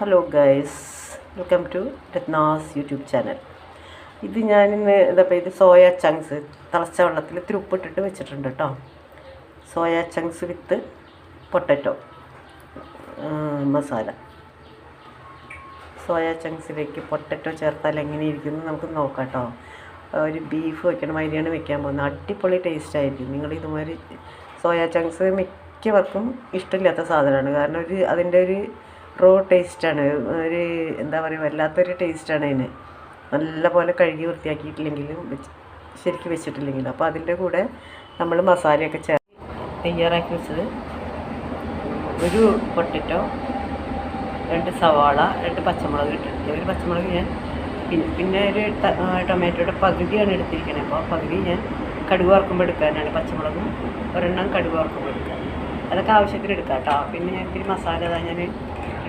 Hello guys, welcome to Ratna's YouTube channel. ഇത് ഞാനിന്ന് ഇത് സോയ ചങ്ക്സ് തിളച്ച വെള്ളത്തിൽ ഇത്തിരി ഉപ്പിട്ടിട്ട് വെച്ചിട്ടുണ്ട് കേട്ടോ. സോയ ചങ്ക്സ് വിത്ത് പൊട്ടറ്റോ മസാല. സോയ ചങ്ക്സിലേക്ക് പൊട്ടറ്റോ ചേർത്താൽ എങ്ങനെ ഇരിക്കുന്നു നമുക്ക് നോക്കാം കേട്ടോ. ഒരു ബീഫ് വെക്കണം, അതിനാണ് വെക്കാൻ പോകുന്നത്. അടിപൊളി ടേസ്റ്റ് ആയിരിക്കും. നിങ്ങൾ ഇതുമാതിരി സോയ ചങ്ക്സ് മിക്കവർക്കും ഇഷ്ടമില്ലാത്ത സാധനമാണ്. കാരണം അതിൻ്റെ ഒരു റോ ടേസ്റ്റാണ്, ഒരു എന്താ പറയുക, വല്ലാത്തൊരു ടേസ്റ്റാണ് അതിന്. നല്ല പോലെ കഴുകി വൃത്തിയാക്കിയിട്ടില്ലെങ്കിലും ശരിക്കും വെച്ചിട്ടില്ലെങ്കിലും. അപ്പോൾ അതിൻ്റെ കൂടെ നമ്മൾ മസാലയൊക്കെ തയ്യാറാക്കി വെച്ചത് ഒരു പൊട്ടറ്റോ, 2 സവാള, 2 പച്ചമുളക് ഇട്ടിട്ടുണ്ട്. ഒരു പച്ചമുളക് ഞാൻ പിന്നെ ഒരു ടൊമാറ്റോയുടെ പകുതിയാണ് എടുത്തിരിക്കുന്നത്. അപ്പോൾ പകുതി ഞാൻ കടുക് വറുക്കുമ്പോൾ എടുക്കാനാണ്. പച്ചമുളകും ഒരെണ്ണം കടുക് വറുക്കുമ്പോൾ എടുക്കാൻ. അതൊക്കെ ആവശ്യത്തിന് എടുക്കാം കേട്ടോ. പിന്നെ ഞാൻ ഇത്തിരി മസാല ഞാൻ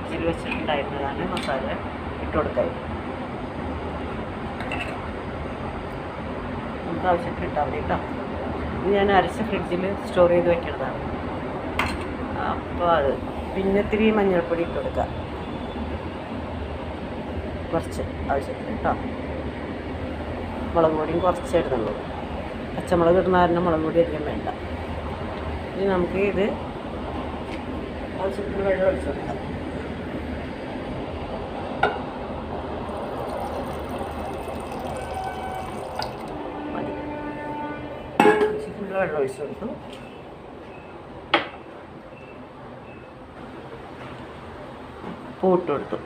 ഫ്രിഡ്ജിൽ വെച്ചിട്ടുണ്ടായിരുന്നതാണ്. മസാല ഇട്ട് കൊടുക്കാൻ നമുക്ക് ആവശ്യത്തിന് ഇട്ടാൽ മതി കേട്ടോ. ഇത് ഞാൻ അരച്ച് ഫ്രിഡ്ജിൽ സ്റ്റോർ ചെയ്ത് വെക്കുന്നതാണ്. അപ്പോൾ അത് പിന്നെ ഇത്തിരി മഞ്ഞൾപ്പൊടി ഇട്ട് കൊടുക്കാം, കുറച്ച് ആവശ്യത്തിന് കേട്ടോ. മുളക് പൊടിയും കുറച്ച് ഇടുന്നുള്ളൂ. പച്ചമുളക് ഇടുന്ന കാരണം മുളക് പൊടി അധികം വേണ്ട. ഇനി നമുക്ക് ഇത് ആവശ്യത്തിന് വെള്ളം ഒഴിച്ച് കൊടുക്കാം. മതി. ആവശ്യത്തിനുള്ള വെള്ളം ഒഴിച്ച് കൊടുത്തു. പൂട്ട് കൊടുത്തു.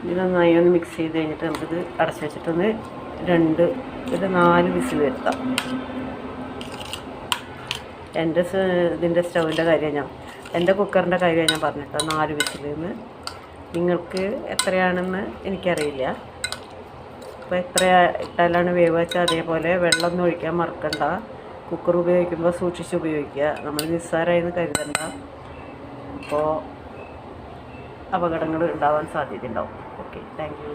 ഇത് നന്നായി ഒന്ന് മിക്സ് ചെയ്ത് കഴിഞ്ഞിട്ട് നമുക്കിത് അടച്ച് വെച്ചിട്ടൊന്ന് 4 വിസിൽ വരുത്താം. ഇതിൻ്റെ സ്റ്റൗവിൻ്റെ കാര്യമാണ് എൻ്റെ കുക്കറിൻ്റെ കാര്യമാണ് ഞാൻ പറഞ്ഞിട്ട് 4 വിസിലെന്ന്. നിങ്ങൾക്ക് എത്രയാണെന്ന് എനിക്കറിയില്ല. അപ്പോൾ എത്ര ഇട്ടാലാണ് വേവ് വെച്ചാൽ അതേപോലെ വെള്ളമൊന്നും ഒഴിക്കാൻ മറക്കണ്ട. കുക്കർ ഉപയോഗിക്കുമ്പോൾ സൂക്ഷിച്ച് ഉപയോഗിക്കുക. നമ്മൾ നിസ്സാരമായെന്ന് കരുതണ്ട. അപ്പോൾ അപകടങ്ങൾ ഉണ്ടാവാൻ സാധ്യതയുണ്ടാവും. Okay, thank you.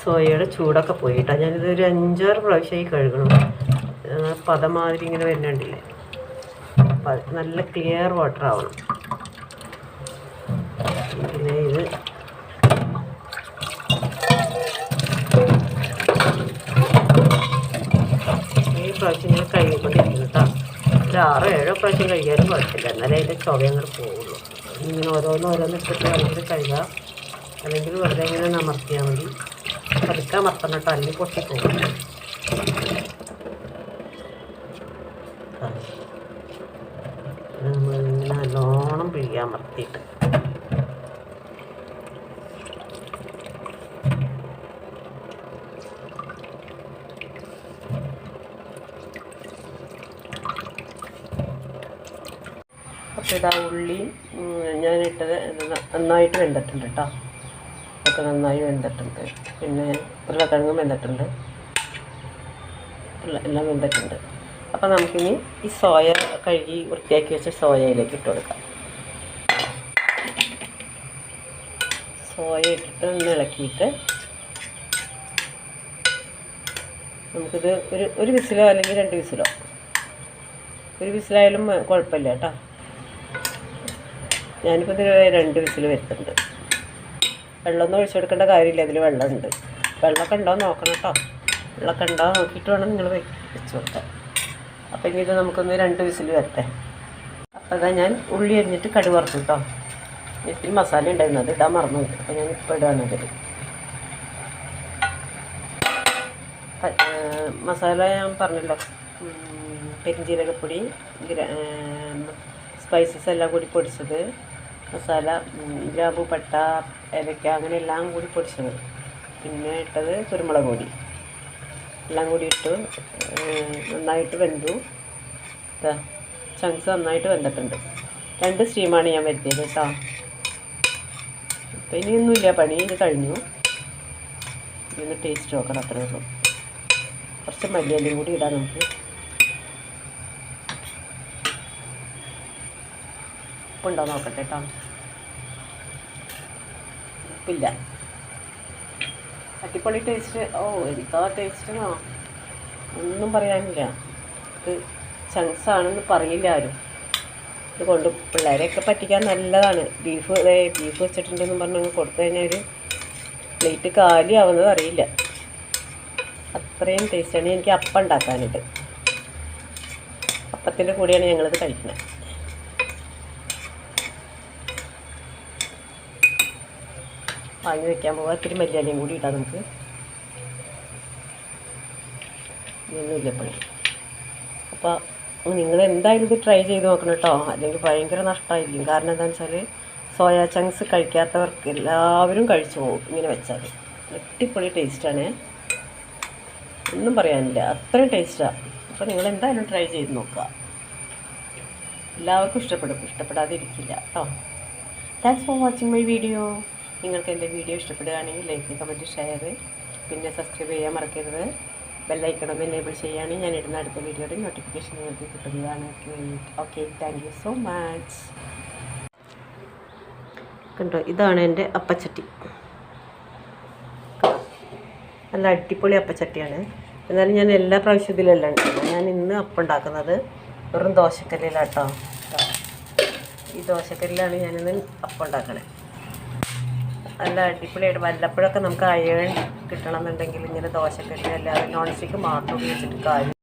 സോയയുടെ ചൂടൊക്കെ പോയിട്ടാണ് ഞാനിത് ഒരു 5-6 പ്രാവശ്യമായി കഴുകണം. പദമാതിരി ഇങ്ങനെ വരുന്നുണ്ടില്ലേ. നല്ല ക്ലിയർ വാട്ടർ ആവണം. പിന്നെ ഇത് ഈ പ്രാവശ്യം ഇങ്ങനെ കഴുകിക്കൊണ്ടിരിക്കുന്നു കേട്ടോ. ഒരു 6-7 പ്രാവശ്യം കഴിക്കാനും കുഴപ്പമില്ല. എന്നാലേ അതിൻ്റെ ചുവ അങ്ങോട്ട് പോവുള്ളൂ. ഇങ്ങനെ ഓരോന്ന് ഇട്ടിട്ട് അല്ലെങ്കിൽ കഴുകാം, അല്ലെങ്കിൽ വെറുതെ ഇങ്ങനെ അമർത്തിയാൽ മതി. പതുക്കെ അമർത്തണം കേട്ടോ, അല്ലെങ്കിൽ പൊട്ടിപ്പോകും. നമ്മളിങ്ങനെ നല്ലോണം പിഴിയാൻ അമർത്തിയിട്ട് അപ്പോൾ ഇതാ ഉള്ളി ഞാനിട്ടത് നന്നായിട്ട് വെന്തിട്ടുണ്ട് കേട്ടോ. ഒക്കെ നന്നായി വെന്തിട്ടുണ്ട്. പിന്നെ ഉരുളക്കിഴങ്ങും വെന്തിട്ടുണ്ട്, എല്ലാം വെന്തിട്ടുണ്ട്. അപ്പോൾ നമുക്കിനി ഈ സോയ കഴുകി വൃത്തിയാക്കി വെച്ച സോയയിലേക്ക് ഇട്ട് കൊടുക്കാം. സോയ ഇട്ടിട്ട് ഒന്ന് ഇളക്കിയിട്ട് നമുക്കിത് ഒരു വിസിലോ അല്ലെങ്കിൽ 2 വിസിലോ, ഒരു വിസിലായാലും കുഴപ്പമില്ല കേട്ടോ. ഞാനിപ്പോൾ ഇതിൽ 2 വിസിൽ വരുത്തുന്നുണ്ട്. വെള്ളമൊന്നും ഒഴിച്ചു കൊടുക്കേണ്ട കാര്യമില്ല, ഇതിൽ വെള്ളമുണ്ട്. വെള്ളമൊക്കെ ഉണ്ടോ നോക്കണം കേട്ടോ. വെള്ളമൊക്കെ ഉണ്ടോ നോക്കിയിട്ട് വേണം നിങ്ങൾ വെച്ച് കൊടുക്കാൻ. അപ്പോൾ ഇനി ഇത് നമുക്കൊന്ന് 2 വിസിൽ വരട്ടെ. അപ്പോൾ അതാ ഞാൻ ഉള്ളി അരിഞ്ഞിട്ട് കടുക് വറുത്തു കേട്ടോ. ഇത്തിരി മസാല ഉണ്ടായിരുന്നു, അത് ഇടാൻ മറന്നു. അപ്പോൾ ഞാൻ ഇപ്പോൾ ഇടാണ് ഇതിൽ. മസാല ഞാൻ പറഞ്ഞല്ലോ, പെരിഞ്ജീരകപ്പൊടി, സ്പൈസസ് എല്ലാം കൂടി പൊടിച്ചത്, മസാല, ഗ്രാമ്പു, പട്ട, ഏലക്ക, അങ്ങനെ എല്ലാം കൂടി പൊടിച്ചത്. പിന്നെ ഇട്ടത് കുരുമുളക് പൊടി, എല്ലാം കൂടി ഇട്ട് നന്നായിട്ട് വെന്തു. ചങ്ക്സ് നന്നായിട്ട് വെന്തിട്ടുണ്ട്. 2 സ്റ്റീമാണ് ഞാൻ വരുത്തിയത് കേട്ടോ. അപ്പോൾ ഇനിയൊന്നുമില്ല, പണി ഇത് കഴിഞ്ഞു. ഇന്ന് ടേസ്റ്റ് നോക്കണം, അത്രേ ഉള്ളൂ. കുറച്ച് മല്ലിയിലയും കൂടി ഇടാം നമുക്ക്. ഉപ്പുണ്ടോ നോക്കട്ടെ കേട്ടോ. ഉപ്പില്ല. അടിപൊളി ടേസ്റ്റ്. എനിക്കാ ടേസ്റ്റിനോ ഒന്നും പറയാനില്ല. ഇത് ചങ്ക്സ് ആണെന്ന് പറയില്ല ആരും. കൊണ്ട് പിള്ളേരെയൊക്കെ പറ്റിക്കാൻ നല്ലതാണ്. ബീഫ് വെച്ചിട്ടുണ്ടെന്ന് പറഞ്ഞ് കൊടുത്തു കഴിഞ്ഞാൽ ഒരു പ്ലേറ്റ് കാലിയാവുന്നത് അറിയില്ല. അത്രയും ടേസ്റ്റാണ്. എനിക്ക് അപ്പം ഉണ്ടാക്കാനുണ്ട്. അപ്പത്തിൻ്റെ കൂടെയാണ് ഞങ്ങളിത് കഴിക്കുന്നത്. വാങ്ങി വയ്ക്കാൻ പോകാം. ഇത്തിരി മല്ലിയിലയും കൂടി ഇടാം നമുക്ക്. ഇതൊന്നുമില്ല പണി. അപ്പോൾ നിങ്ങൾ എന്തായാലും ഇത് ട്രൈ ചെയ്ത് നോക്കണം കേട്ടോ. അല്ലെങ്കിൽ ഭയങ്കര നഷ്ടമായിരിക്കും. കാരണം എന്താണെന്ന് വെച്ചാൽ സോയാ ചങ്ക്സ് കഴിക്കാത്തവർക്ക് എല്ലാവരും കഴിച്ചു പോകും ഇങ്ങനെ വെച്ചാൽ. അടിപൊളി ടേസ്റ്റാണ്, ഒന്നും പറയാനില്ല, അത്രയും ടേസ്റ്റാണ്. അപ്പോൾ നിങ്ങൾ എന്തായാലും ട്രൈ ചെയ്ത് നോക്കുക. എല്ലാവർക്കും ഇഷ്ടപ്പെടും, ഇഷ്ടപ്പെടാതിരിക്കില്ല കേട്ടോ. Thanks for watching my video. നിങ്ങൾക്ക് എൻ്റെ വീഡിയോ ഇഷ്ടപ്പെടുകയാണെങ്കിൽ ലൈക്ക്, കമൻറ്റ്, ഷെയർ, പിന്നെ സബ്സ്ക്രൈബ് ചെയ്യാൻ മറക്കരുത്. ബെല്ലൈക്കണം എനേബിൾ ചെയ്യുകയാണെങ്കിൽ ഞാൻ ഇടുന്ന അടുത്ത വീഡിയോയുടെ നോട്ടിഫിക്കേഷൻ നിങ്ങൾക്ക് കിട്ടുന്നതാണ്. Okay, thank you so much. കണ്ടോ, ഇതാണ് എൻ്റെ അപ്പച്ചട്ടി. നല്ല അടിപൊളി അപ്പച്ചട്ടിയാണ്. എന്നാലും ഞാൻ എല്ലാ പ്രാവശ്യം ഇതിലല്ല ഉണ്ടാക്കുന്നത്. ഞാൻ ഇന്ന് അപ്പം ഉണ്ടാക്കുന്നത് വെറും ദോശക്കല്ലിലാട്ടോ. ഈ ദോശക്കല്ലിലാണ് ഞാനിന്ന് അപ്പം ഉണ്ടാക്കണേ. നല്ല അടിപൊളിയായിട്ട്. വല്ലപ്പോഴൊക്കെ നമുക്ക് അയൺ കിട്ടണം എന്നുണ്ടെങ്കിൽ ഇങ്ങനെ ദോശക്കല്ല്, അല്ലാതെ നോൺ സ്റ്റിക്ക് മാത്രം ഉപയോഗിച്ചിട്ട് കാര്യം